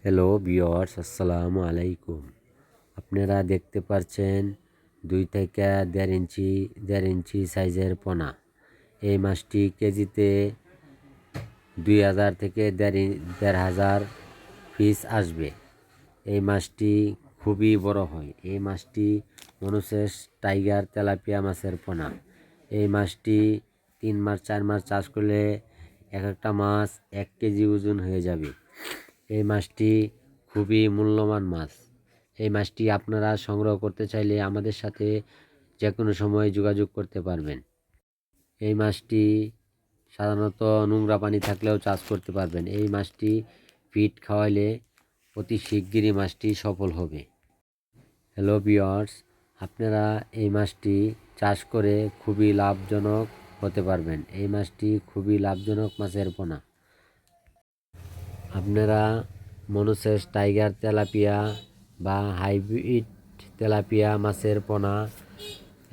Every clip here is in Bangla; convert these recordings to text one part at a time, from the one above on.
হ্যালো ভিউয়ার্স, আসসালামু আলাইকুম। আপনারা দেখতে পাচ্ছেন 2 থেকে দেড় ইঞ্চি সাইজের পোনা। এই মাছটি কেজিতে 2000 থেকে দেড় হাজার পিস আসবে। এই মাছটি খুবই বড় হয়। এই মাছটি মনুসেস টাইগার তেলাপিয়া মাছের পোনা। এই মাছটি 3 মাস 4 মাস চাষ করলে এক একটা মাছ 1 কেজি ওজন হয়ে যাবে। এই মাছটি খুবই মূল্যবান মাছ। এই মাছটি আপনারা সংগ্রহ করতে চাইলে আমাদের সাথে যে কোনো সময় যোগাযোগ করতে পারবেন। এই মাছটি সাধারণত নোংরা পানি থাকলেও চাষ করতে পারবেন। এই মাছটি ফিড খাওয়াইলে অতি শিগগিরই মাছটি সফল হবে। হ্যালো ভিউয়ার্স, আপনারা এই মাছটি চাষ করে খুবই লাভজনক হতে পারবেন। এই মাছটি খুবই লাভজনক মাছের পোনা। আপনারা মনুসেস টাইগার তেলাপিয়া বা হাইব্রিড তেলাপিয়া মাছের পোনা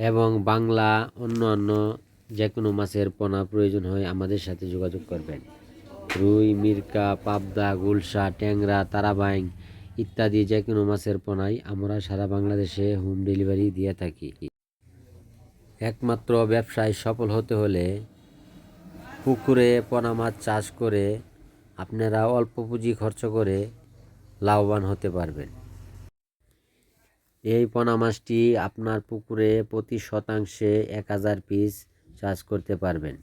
এবং বাংলা অন্য যে কোনো মাছের পোনা প্রয়োজন হয় আমাদের সাথে যোগাযোগ করবেন। রুই, মিরকা, পাবদা, গুলশা, ট্যাংরা, তারাবাইং ইত্যাদি যে কোনো মাছের পোনাই আমরা সারা বাংলাদেশে হোম ডেলিভারি দিয়ে থাকি। একমাত্র ব্যবসায় সফল হতে হলে পুকুরে পোনা মাছ চাষ করে আপনারা অল্প পুঁজি খরচ করে লাভবান হতে পারবেন। এই পোনা মাছটি আপনার পুকুরে প্রতি শতাংশে 1000 পিস চাষ করতে পারবেন।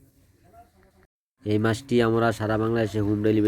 এই মাছটি আমরা সারা বাংলাদেশে হোম ডেলিভারি